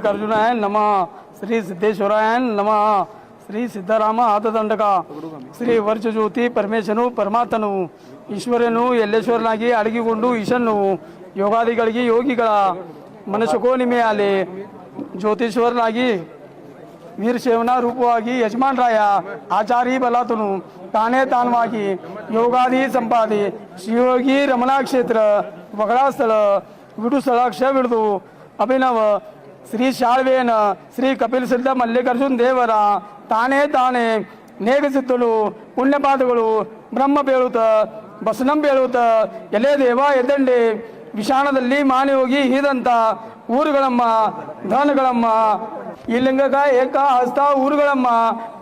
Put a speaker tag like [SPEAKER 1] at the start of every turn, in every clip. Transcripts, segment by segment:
[SPEAKER 1] मल्लिकार्जुनाय नमः, श्री सिद्धेश्वराय नमः, श्री ಸಿದ್ದರಾಮ ಆದದಂಡಕ, ಶ್ರೀ ವರ್ಷಜ್ಯೋತಿ ಪರಮೇಶನು ಪರಮಾತ್ಮನು ಈಶ್ವರನು ಎಲ್ಲೇಶ್ವರನಾಗಿ ಅಡಗಿಕೊಂಡು ಈಶನ್ನು ಯೋಗಾದಿಗಳಿಗೆ ಯೋಗಿಗಳ ಮನಸ್ಸುಕೋ ನಿಮೆಯಾಲೆ ಜ್ಯೋತಿಶ್ವರನಾಗಿ ವೀರಶೈವನ ರೂಪವಾಗಿ ಯಜಮಾನರಾಯ ಆಚಾರಿ ಬಲಾತನು ತಾನೇ ತಾನವಾಗಿ ಯೋಗಾದಿ ಸಂಪಾದಿ ಶಿವಯೋಗಿ ರಮಣಾ ಕ್ಷೇತ್ರ ವಗಳಾ ಸ್ಥಳ ವಿಡು ಸ್ಥಳಾಕ್ಷ ಬಿಡುದು ಅಭಿನವ ಶ್ರೀ ಶಾಳ್ವೇನ ಶ್ರೀ ಕಪಿಲ್ ಸಿದ್ಧ ಮಲ್ಲಿಕಾರ್ಜುನ್ ದೇವರ ತಾನೇ ತಾನೇ ನೇಗಸಿದ್ದಳು ಪುಣ್ಯಪಾದಗಳು ಬ್ರಹ್ಮ ಬೇಳುತ್ತ ಬಸನಂ ಬೇಳುತ್ತ ಎಲೆ ದೇವ ಎದ್ದಂಡೆ ವಿಷಾಣದಲ್ಲಿ ಮಾನಯೋಗಿ ಹೀದಂತ ಊರುಗಳಮ್ಮ ಧನಗಳಮ್ಮ ಈ ಲಿಂಗಕ ಏಕ ಹಸ್ತ ಊರುಗಳಮ್ಮ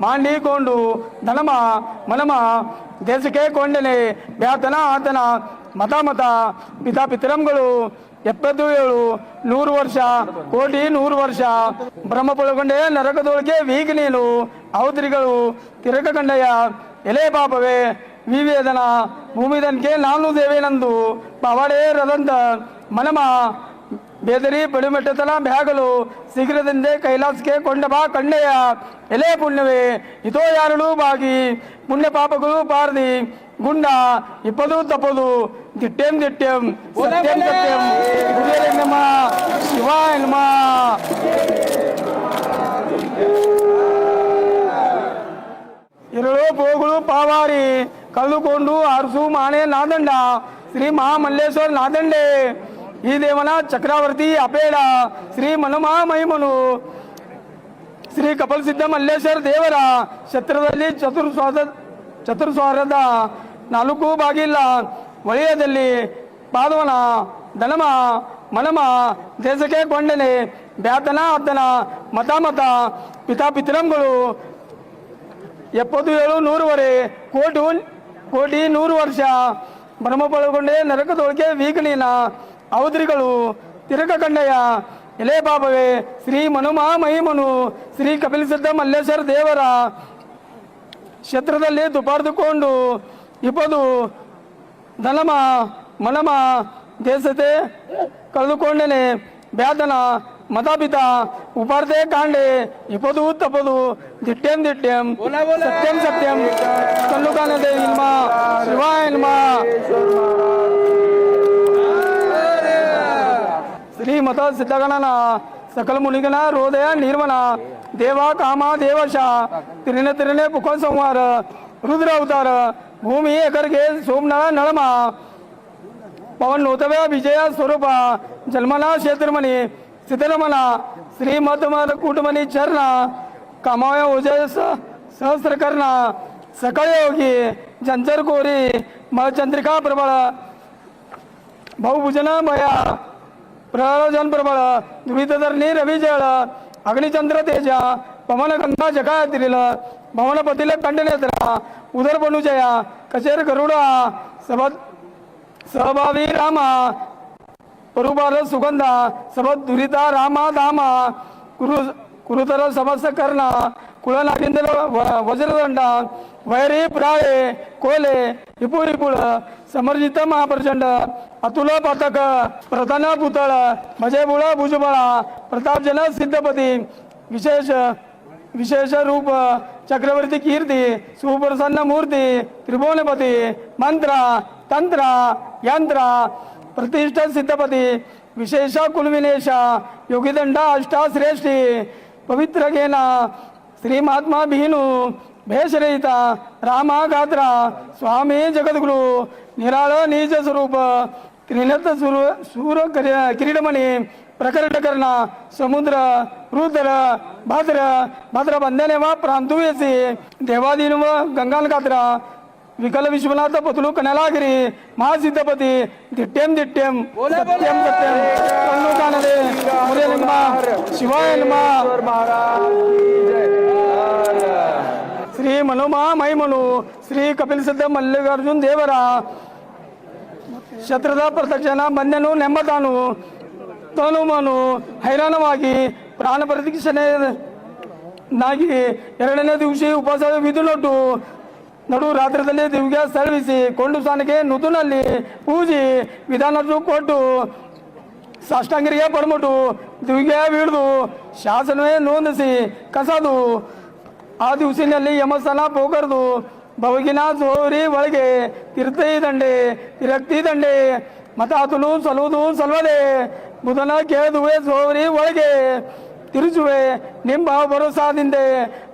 [SPEAKER 1] ಮಾಡಿಕೊಂಡು ಧನಮ ಮನಮ ದೇಶಕ್ಕೆ ಕೊಂಡನೆ ಬ್ಯಾತನ ಆತನ ಮತ ಮತ ಪಿತಾ ಪಿತರಂಗಳು 77 100 ವರ್ಷ ಕೋಟಿ 100 ವರ್ಷ ಬ್ರಹ್ಮ ಪೊಳಗೊಂಡೆ ನರಕದೊಳಗೆ ವೀಗ ನೀನು ಅವತರಿಗಳು ತಿರಕ ಕಂಡಯ್ಯ ಎಲೆ ಪಾಪವೇ ವಿವೇದನ ಭೂಮಿದನ್ಕೆ ನಾನು ದೇವೇನಂದು ಪವಾಡೇ ರದಂತ ಮನಮ ಬೇದರಿ ಪಡಿಮೆಟ್ಟತನ ಬ್ಯಾಗಲು ಶೀಘ್ರದಿಂದೆ ಕೈಲಾಸಕ್ಕೆ ಕೊಂಡ ಬಾ ಕಂಡೆಯ ಎಲೆ ಪುಣ್ಯವೇ ಇದೋ ಯಾರಳು ಬಾಗಿ ಪುಣ್ಯ ಪಾಪಗಳು ಪಾರದಿ ಗುಂಡ ಇಪ್ಪದು ತಪ್ಪದು ದಿಟ್ಟೆಂ ದಿಟ್ಟೆಂ ಸತ್ಯಂ ಸತ್ಯಂ ಗುರುವೇ ನಮ ಶಿವಾಯ ನಮ. ಎರಳು ಪೋಗಳು ಪಾವಾರಿ ಕಳೆದುಕೊಂಡು ಅರಸು ಮಾಣೆ ನಾದಂಡ ಶ್ರೀ ಮಹಾಮಲ್ಲೇಶ್ವರ ನಾದಂಡೆ ಈ ದೇವನ ಚಕ್ರವರ್ತಿ ಅಪೇಡ ಶ್ರೀ ಮನುಮಾ ಮಹಿಮನು ಶ್ರೀ ಕಪಿಲ್ ಸಿದ್ಧ ಮಲ್ಲೇಶ್ವರ ದೇವರ ಕ್ಷೇತ್ರದಲ್ಲಿ ಚತುರ್ಸ್ವಾರದ 4 ಬಾಗಿಲ ವಲಯದಲ್ಲಿ ಪಾದವನ ಧನಮ ಮನಮ ದೇಶಕ್ಕೆ ಕೊಂಡನೆ ಬ್ಯಾತನ ಅದ್ದನ ಮತ ಮತ ಪಿತಾ ಪಿತರಂಗಳು 77 100 ಕೋಟಿ 100 ವರ್ಷ ಬ್ರಹ್ಮ ಪೊಳಗೊಂಡೆ ನರಕದೊಳಗೆ ವೀಕನೀನ ಅವಧರಿಗಳು ತಿರಕ ಕಂಡಯ್ಯ ಎಲೆ ಬಾಬವೇ ಶ್ರೀ ಮನುಮಾ ಮಹಿಮನು ಶ್ರೀ ಕಪಿಲ್ ಸಿದ್ಧ ಮಲ್ಲೇಶ್ವರ ದೇವರ ಕ್ಷೇತ್ರದಲ್ಲಿ ದುಪಾರ್ದುಕೊಂಡು ಇಪ್ಪದು ಧನಮ ಮನಮ ದೇಶತೆ ಕಳೆದುಕೊಂಡನೆ ಬ್ಯಾತನ ಮತಾಪಿತ ಉಪಾರ್ತೆ ಕಾಂಡೆ ಇಪ್ಪದು ತಪ್ಪದು ದಿಟ್ಟೆಂ ದಿಟ್ಟೆಂ ಸತ್ಯಂ ಸತ್ಯಂ ಕಲ್ಲುಕಾನದೆ ಇಲ್ಮ ಶಿವಾಯ ನಮ. ಶ್ರೀಮತ ಸಿದ್ಧಗಣನ ಸಕಲ ಮುನಿಗಣ ಹೃದಯ ನಿರ್ಮಣ ದೇವ ಕಾಮ ದೇವಶ ತಿರಿನೆ ಪುಖ ಸಂಹಾರ ರುದ್ರ ಅವತಾರ ಭೂಮಿ ಎಕರಿಗೆ ಸೋಮನ ನಳಮ ಪವನ್ ನೂತವ್ಯ ವಿಜಯ ಸ್ವರೂಪ ಜನ್ಮನ ಕ್ಷೇತ್ರಮಣಿ ಸಿದ್ದರಮಣ ಶ್ರೀಮತಮದ ಕೂಟಮಣಿ ಚರಣ ಕಾಮಯ ಉಜಯ ಸಹಸ್ರಕರ್ಣ ಸಕಳ ಯೋಗಿ ಜಂಜರ್ ಕೋರಿ ಮಚಂದ್ರಿಕಾ ಪ್ರಬಳ ಬಹುಭುಜನ ಭಯ ಪ್ರಯೋಜನ ಪ್ರಬಳ ದುರಿತಧರ್ನಿ ರವಿಜಳ ಅಗ್ನಿಚಂದ್ರ ತೇಜ ಪವನ ಗಂಗಾ ಜಗಾತಿರಿಲ ಭವನ ಪತಿಲ ಕಂಡನೇತ್ರ ಉದರ ಬನುಜಯ ಕಚೇರ ಗರುಡ ಸಹಭಾವಿ ರಾಮ ಪರುಬಾರ ಸುಗಂಧ ಸಬತ್ ದುರಿತ ರಾಮ ಧಾಮ ಕುರುತರ ಸಮಸ್ತ ಕರ್ಣ ಕುಳನಾಗಿಂದಲ ವಜ್ರದಂಡ ವೈರಿ ಪ್ರಾಳೆ ಕೋಲೆ ವಿಪುಳ ಸಮರ್ಜಿತ ಮಹಾಪ್ರಚಂಡ ಅತುಲ ಪತಕ ಪ್ರಧಾನ ಪುತಳ ಮಜೆಬುಳ ಭುಜಬಳ ಪ್ರತಾಪಜನ ಸಿದ್ಧಪತಿ ವಿಶೇಷ ರೂಪ ಚಕ್ರವರ್ತಿ ಕೀರ್ತಿ ಸುಪ್ರಸನ್ನ ಮೂರ್ತಿ ತ್ರಿಭುವನಪತಿ ಮಂತ್ರ ತಂತ್ರ ಯಂತ್ರ ಪ್ರತಿಷ್ಠ ಸಿದ್ಧಪತಿ ವಿಶೇಷ ಕುಲವಿನೇಶ ಯೋಗಿದಂಡ ಅಷ್ಟಾಶ್ರೇಷ್ಠಿ ಪವಿತ್ರಗೇನ ಶ್ರೀ ಮಹಾತ್ಮ ಭೀನು ಭೇಷರಹಿತ ರಾಮ ಗಾತ್ರ ಸ್ವಾಮಿ ಜಗದ್ಗುರು ನಿರಾಳ ನೀಚ ಸ್ವರೂಪ ತ್ರಿನತ ಸೂರ ಕಿರೀಟಮಣಿ ಪ್ರಕಟಕರ್ಣ ಸಮುದ್ರ ರುದ್ರ ಭದ್ರ ಬಂಧನೆವ ಪ್ರಾಂತುವೇಸಿ ದೇವಾದೀನವ ಗಂಗಾನ ಗಾತ್ರ ವಿಕಲ ವಿಶ್ವನಾಥ ಪತುಲು ಕನಲಾಗಿರಿ ಮಹಾಸಿದ್ಧಪತಿ ದಿಟ್ಟೆಂ ದಿಟ್ಟೆಂ ಸತ್ಯಂ ಸತ್ಯಂ ಕಣ್ಣು ಕಾಣದೆ ಮುರಿಯಲಿಂಗ ಶಿವಾಯ ನಮಃ. ಶ್ರೀ ಮನುಮಾ ಮೈಮನು ಶ್ರೀ ಕಪಿಲ್ ಸಿದ್ಧ ಮಲ್ಲಿಕಾರ್ಜುನ್ ದೇವರ ಕ್ಷೇತ್ರದ ಪ್ರದಕ್ಷಿಣ ಬಂದೆನು ನೆಮ್ಮತಾನು ತನುಮನು ಹೈರಾಣವಾಗಿ ಪ್ರಾಣ ಪ್ರದಕ್ಷಿಣೆನಾಗಿ 2ನೇ ದಿವಸ ಉಪವಾಸ ವಿಧುನೊಟ್ಟು ನಡು ರಾತ್ರಿಯಲ್ಲಿ ದಿವ್ಯ ಸ್ಥಳವಿಸಿ ಕೊಂಡು ಸ್ಥಾನಕ್ಕೆ ನುತುನಲ್ಲಿ ಪೂಜಿ ವಿಧಾನದ್ದು ಕೊಟ್ಟು ಸಾಷ್ಟಾಂಗರಿಗೆ ಪಡ್ಬಿಟ್ಟು ದಿವಿಗೆ ಬೀಳ್ದು ಶಾಸನವೇ ನೋಂದಿಸಿ ಕಸದು ಆ ದಿವಸಿನಲ್ಲಿ ಯಮಸ್ಥಾನ ಪೋಕರ್ದು ಬವಗಿನ ಸೋರಿ ಒಳಗೆ ತಿರ್ತಿ ದಂಡೆ ತಿರಕ್ತಿ ದಂಡೆ ಮತಾತುಲು ಸಲುವುದು ಸಲ್ವದೆ ಬುಧನ ಕೇಳುವೆ ಸೋರಿ ಒಳಗೆ ತಿರುಚುವೆ ನಿಮ್ಮ ಭರೋಸಾದಿಂದೆ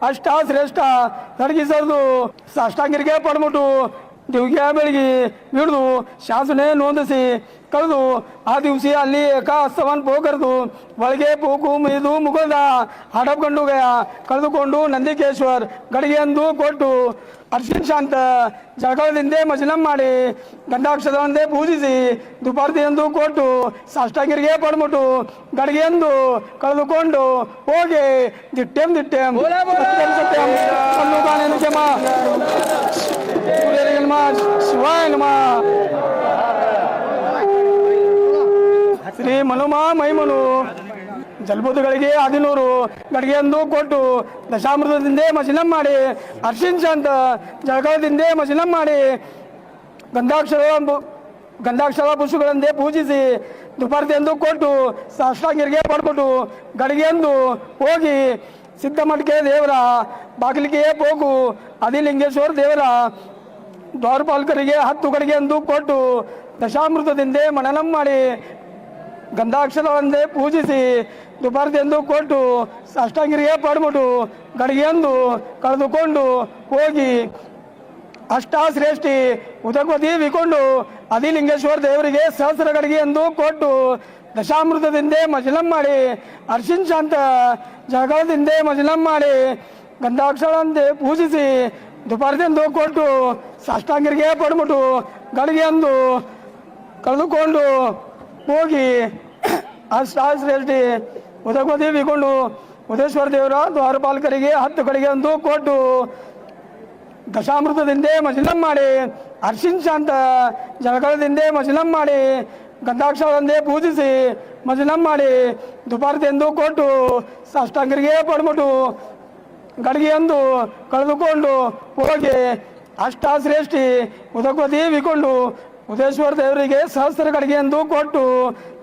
[SPEAKER 1] ಅಷ್ಟ ಶ್ರೇಷ್ಠ ತಡಗಿಸದು ಸಾಷ್ಟಾಂಗರಿಗೆ ಪಡ್ಬಿಟ್ಟು ದಿವ್ಯ ಬೆಳಗ್ಗೆ ಬಿಡ್ದು ಶಾಸನೆ ನೋಂದಿಸಿ ಕಳೆದು ಆ ದಿವಸ ಅಲ್ಲಿ ಏಕಾಸ್ತವನ್ ಪೋಕರ್ದು ಒಳಗೆ ಪೋಕು ಮೀದು ಮುಗದ ಹಡಪ್ಕೊಂಡು ಕಳೆದುಕೊಂಡು ನಂದಿಕೇಶ್ವರ್ ಗಡಿಗೆಂದು ಕೊಟ್ಟು ಅರ್ಶಿನ್ ಶಾಂತ ಜಳಕದಿಂದ ಮಜಲಂ ಮಾಡಿ ಗಂಧಾಕ್ಷರವಂದೇ ಪೂಜಿಸಿ ದುಪಾರ್ತಿಯೆಂದು ಕೊಟ್ಟು ಸಾಷ್ಟಾಂಗರಿಗೆ ಪಡ್ಬಿಟ್ಟು ಗಡಿಗೆಂದು ಕಳೆದುಕೊಂಡು ಹೋಗಿ ದಿಟ್ಟೆಂ ಸತ್ಯಂ ಸತ್ಯಂ ಶಿವಾಯ ನಮಃ ಶ್ರೀ ಮನುಮಾ ಮೈಮನು ಜಲ್ಬುದುಗಳಿಗೆ 11 ಗಡಿಗೆಂದು ಕೊಟ್ಟು ದಶಾಮೃತದಿಂದ ಮಜಲಂ ಮಾಡಿ ಅರ್ಶಿನ್ ಶಾಂತ ಜಳಕದಿಂದ ಮಜಲಂ ಮಾಡಿ ಗಂಧಾಕ್ಷರ ಪುಷ್ಪಗಳಂದೇ ಪೂಜಿಸಿ ದುಪಾರ್ತಿಯೆಂದು ಕೊಟ್ಟು ಸಾಷ್ಟಾಂಗರಿಗೆ ಪಡ್ಬಿಟ್ಟು ಗಡಿಗೆಂದು ಹೋಗಿ ಸಿದ್ದಮಠಕ್ಕೆ ದೇವರ ಬಾಗಿಲಿಗೆ ಹೋಗು ಆದಿಲಿಂಗೇಶ್ವರ ದೇವರ ದ್ವಾರಪಾಲಕರಿಗೆ 10 ಗಡಿಗೆಂದು ಕೊಟ್ಟು ದಶಾಮೃತದಿಂದ ಮನನಂ ಮಾಡಿ ಗಂಧಾಕ್ಷರವಂದೇ ಪೂಜಿಸಿ ದುಪಾರ್ತಿಯೆಂದು ಕೊಟ್ಟು ಸಾಷ್ಟಾಂಗರಿಗೆ ಪಡ್ಬಿಟ್ಟು ಗಡಿಗೆಂದು ಕಳೆದುಕೊಂಡು ಹೋಗಿ ಅಷ್ಟಾಶ್ರೇಷ್ಠಿ ಉದಕವತಿ ವಿಕೊಂಡು ಆದಿಲಿಂಗೇಶ್ವರ ದೇವರಿಗೆ ಸಹಸ್ರ ಗಡಿಗೆಂದು ಕೊಟ್ಟು ದಶಾಮೃತದಿಂದ ಮಜಲಂ ಮಾಡಿ ಅರ್ಶಿನ್ ಶಾಂತ ಜಳಕದಿಂದ ಮಜಲಂ ಮಾಡಿ ಗಂಧಾಕ್ಷರವಂದೇ ಪೂಜಿಸಿ ದುಪಾರ್ತಿಯೆಂದು ಕೊಟ್ಟು ಸಾಷ್ಟಾಂಗರಿಗೆ ಪಡ್ಬಿಟ್ಟು ಗಡಿಗೆಂದು ಕಳೆದುಕೊಂಡು ಹೋಗಿ ಅಷ್ಟಾಶ್ರೇಷ್ಠಿ ಉದಕವತಿ ವಿಕೊಂಡು ಉದೇಶ್ವರ ದೇವರ ದ್ವಾರಪಾಲಕರಿಗೆ 10 ಗಡಿಗೆಂದು ಕೊಟ್ಟು ದಶಾಮೃತದಿಂದ ಮಜಲಂ ಮಾಡಿ ಅರ್ಶಿನ್ ಶಾಂತ ಜಳಕದಿಂದ ಮಜಲಂ ಮಾಡಿ ಗಂಧಾಕ್ಷರವಂದೇ ಪೂಜಿಸಿ ಮಜಲಂ ಮಾಡಿ ದುಪಾರ್ತಿಯೆಂದು ಕೊಟ್ಟು ಸಾಷ್ಟಾಂಗರಿಗೆ ಪಡ್ಬಿಟ್ಟು ಗಡಿಗೆಯಂದು ಕಳೆದುಕೊಂಡು ಹೋಗಿ ಅಷ್ಟಾಶ್ರೇಷ್ಠಿ ಉದಕವತಿ ವಿಕೊಂಡು ಉದೇಶ್ವರ ದೇವರಿಗೆ ಸಹಸ್ರ ಗಡಿಗೆಯಂದು ಕೊಟ್ಟು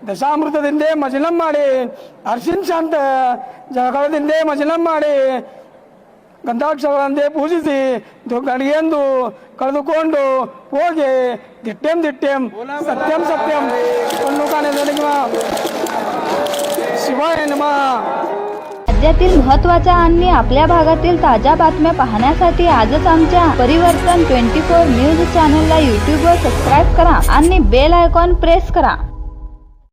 [SPEAKER 1] ದಶಾಮೃತದಿಂದ ಮಜಲಂ ಮಾಡಿ ಅರ್ಶಿನ್ ಶಾಂತ ಜಳಕದಿಂದ ಮಜಲಂ ಮಾಡಿ ಗಂಧಾಕ್ಷರವಂದೇ ಪೂಜಿಸಿ ಗಡಿಗೆಯಂದು ಕಳೆದುಕೊಂಡು ಹೋಗಿ ದಿಟ್ಟೆಂ ಸತ್ಯಂ सत्यम शिवाय नमः।
[SPEAKER 2] राज्यातील महत्त्वाच्या आणि आपल्या भागातील ताज्या बातम्या पाहण्यासाठी आजच आमच्या परिवर्तन 24 न्यूज चॅनलला यूट्यूबवर सबस्क्राईब करा आणि बेल आयकॉन प्रेस करा।